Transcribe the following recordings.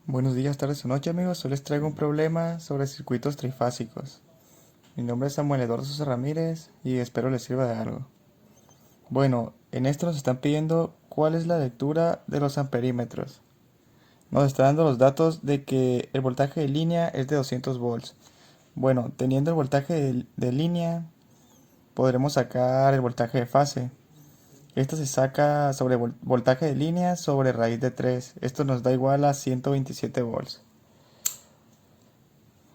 Buenos días, tardes o noche amigos, hoy les traigo un problema sobre circuitos trifásicos. Mi nombre es Samuel Eduardo Sosa Ramírez y espero les sirva de algo. Bueno, en esto nos están pidiendo cuál es la lectura de los amperímetros. Nos está dando los datos de que el voltaje de línea es de 200 volts. Bueno, teniendo el voltaje de línea, podremos sacar el voltaje de fase. Esto se saca sobre voltaje de línea sobre raíz de 3. Esto nos da igual a 127 volts.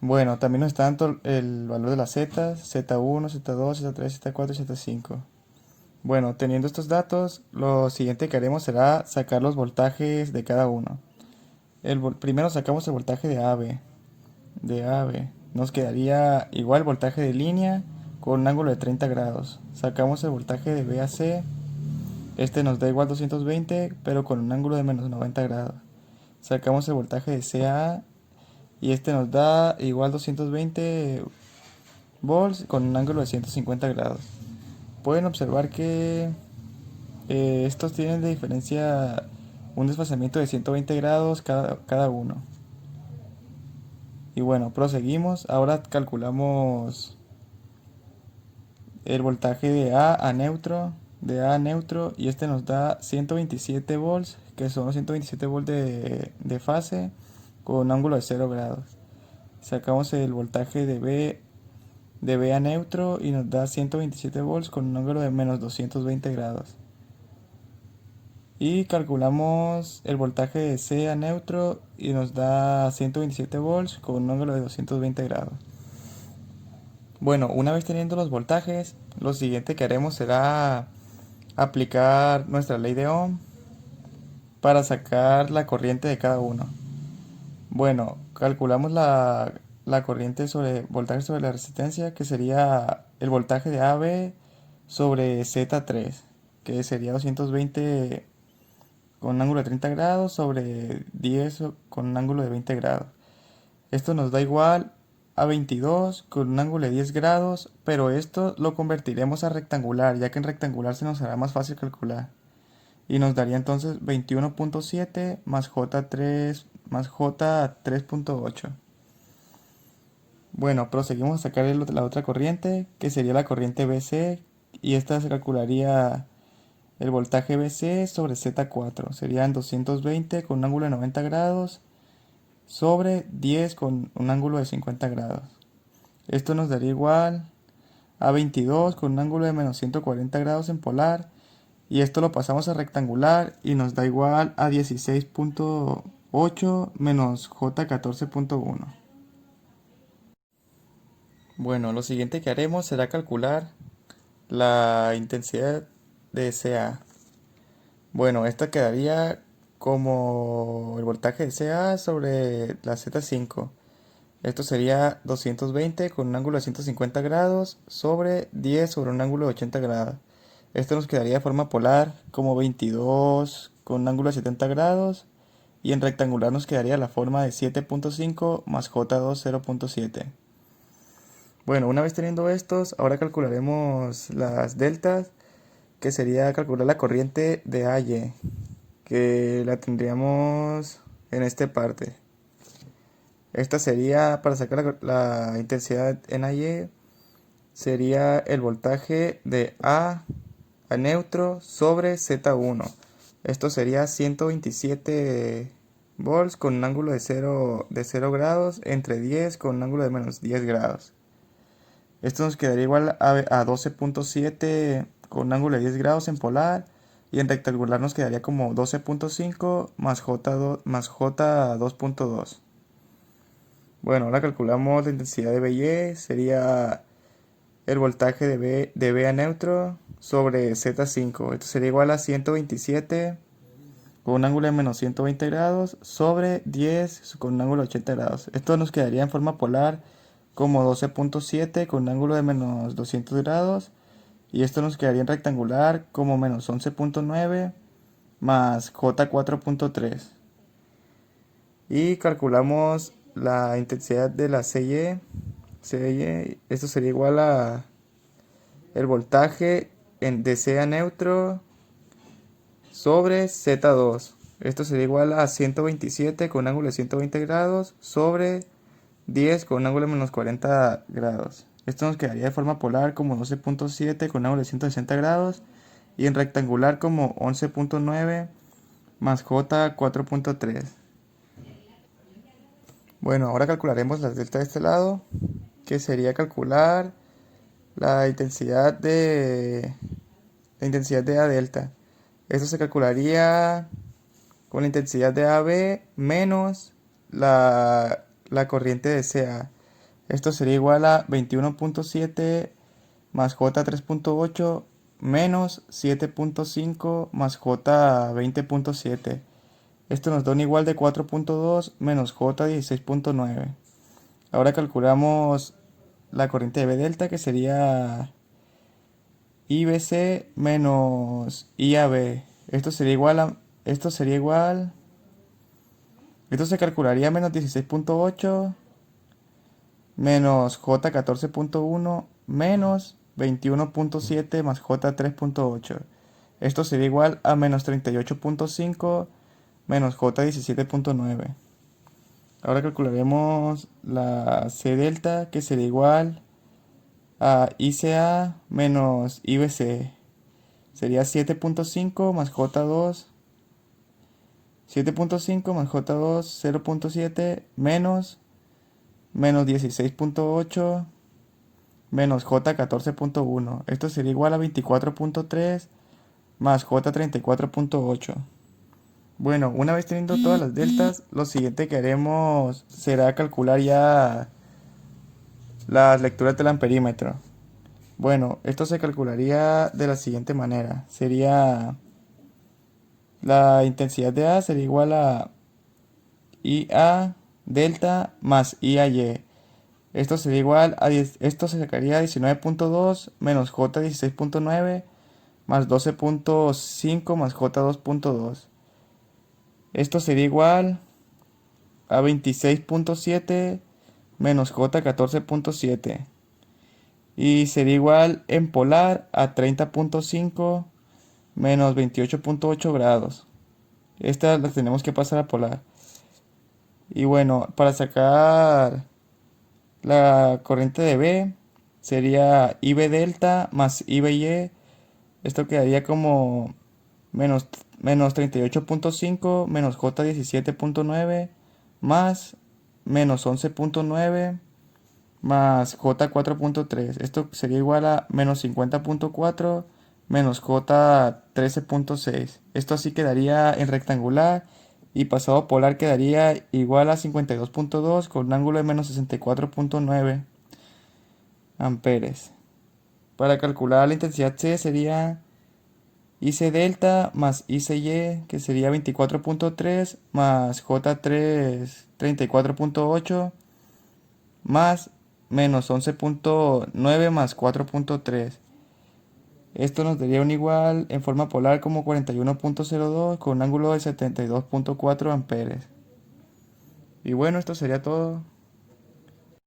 Bueno, también nos está dando el valor de las zetas, Z1, Z2, Z3, Z4 y Z5. Bueno, teniendo estos datos, lo siguiente que haremos será sacar los voltajes de cada uno. Primero sacamos el voltaje de AB. De AB. Nos quedaría igual el voltaje de línea con un ángulo de 30 grados. Sacamos el voltaje de BAC. Este nos da igual 220, pero con un ángulo de menos 90 grados. Sacamos el voltaje de CA y este nos da igual 220 volts con un ángulo de 150 grados. Pueden observar que estos tienen de diferencia un desfasamiento de 120 grados cada uno. Y bueno, proseguimos. Ahora calculamos el voltaje de A a neutro, y este nos da 127 volts, que son los 127 volts de fase con un ángulo de 0 grados. Sacamos el voltaje de B a neutro y nos da 127 volts con un ángulo de menos 220 grados. Y calculamos el voltaje de C a neutro y nos da 127 volts con un ángulo de 220 grados. Bueno, una vez teniendo los voltajes, lo siguiente que haremos será aplicar nuestra ley de Ohm para sacar la corriente de cada uno. Bueno, calculamos la corriente sobre voltaje sobre la resistencia, que sería el voltaje de AB sobre Z3, que sería 220 con un ángulo de 30 grados sobre 10 con un ángulo de 20 grados. Esto nos da igual a 22 con un ángulo de 10 grados, pero esto lo convertiremos a rectangular, ya que en rectangular se nos hará más fácil calcular. Y nos daría entonces 21.7 más J3 más J3.8. Bueno, proseguimos a sacar la otra corriente, que sería la corriente BC, y esta se calcularía el voltaje BC sobre Z4. Serían 220 con un ángulo de 90 grados sobre 10 con un ángulo de 50 grados. Esto nos daría igual a 22 con un ángulo de menos 140 grados en polar, y esto lo pasamos a rectangular y nos da igual a 16.8 menos J14.1. Bueno, lo siguiente que haremos será calcular la intensidad de CA. Bueno, esta quedaría como el voltaje de CA sobre la Z5. Esto sería 220 con un ángulo de 150 grados sobre 10 sobre un ángulo de 80 grados. Esto nos quedaría de forma polar como 22 con un ángulo de 70 grados, y en rectangular nos quedaría la forma de 7.5 más J2 0.7. Bueno, una vez teniendo estos, ahora calcularemos las deltas, que sería calcular la corriente de AY, que la tendríamos en esta parte. Esta sería, para sacar la intensidad en AY, sería el voltaje de a neutro sobre Z1. Esto sería 127 volts con un ángulo de 0 grados entre 10 con un ángulo de menos 10 grados. Esto nos quedaría igual a 12.7 con un ángulo de 10 grados en polar, y en rectangular nos quedaría como 12.5 más J2.2. Bueno, ahora calculamos la intensidad de BY, sería el voltaje de B a neutro sobre Z5. Esto sería igual a 127 con un ángulo de menos 120 grados sobre 10 con un ángulo de 80 grados. Esto nos quedaría en forma polar como 12.7 con un ángulo de menos 200 grados. Y esto nos quedaría en rectangular como menos 11.9 más J4.3. Y calculamos la intensidad de la CY. Esto sería igual a el voltaje de C a neutro sobre Z2. Esto sería igual a 127 con un ángulo de 120 grados sobre 10 con un ángulo de menos 40 grados. Esto nos quedaría de forma polar como 12.7 con un ángulo de 160 grados y en rectangular como 11.9 más J 4.3. Bueno, ahora calcularemos las delta de este lado, que sería calcular la intensidad de A delta. Esto se calcularía con la intensidad de AB menos la corriente de CA. Esto sería igual a 21.7 más J 3.8 menos 7.5 más J 20.7. Esto nos da un igual de 4.2 menos J 16.9. Ahora calculamos la corriente de B delta, que sería IBC menos IAB. Esto se calcularía menos 16.8 menos J 14.1 menos 21.7 más J 3.8. Esto sería igual a menos 38.5 menos J 17.9. Ahora calcularemos la C delta, que sería igual a ICA menos IBC. Sería 7.5 más J2, 7.5 más J2, 0.7 menos 16.8 menos J 14.1. Esto sería igual a 24.3 más J 34.8. Bueno, una vez teniendo todas las deltas, lo siguiente que haremos será calcular ya las lecturas del amperímetro. Bueno, esto se calcularía de la siguiente manera. Sería la intensidad de A sería igual a IA delta más IAY. Esto sería igual a esto se sacaría 19.2 menos J 16.9 más 12.5 más J 2.2. Esto sería igual a 26.7 menos J 14.7. Y sería igual en polar a 30.5 menos 28.8 grados. Estas las tenemos que pasar a polar. Y bueno, para sacar la corriente de B sería IB delta más IBY. Esto quedaría como menos 38.5 menos J 17.9 más menos 11.9 más J 4.3. Esto sería igual a menos 50.4 menos J 13.6. Esto así quedaría en rectangular y pasado a polar quedaría igual a 52.2 con un ángulo de menos 64.9 amperes. Para calcular la intensidad C sería IC delta más ICY, que sería 24.3 más J3 34.8 más menos 11.9 más 4.3. Esto nos daría un igual en forma polar como 41.02 con un ángulo de 72.4 amperes. Y bueno, esto sería todo.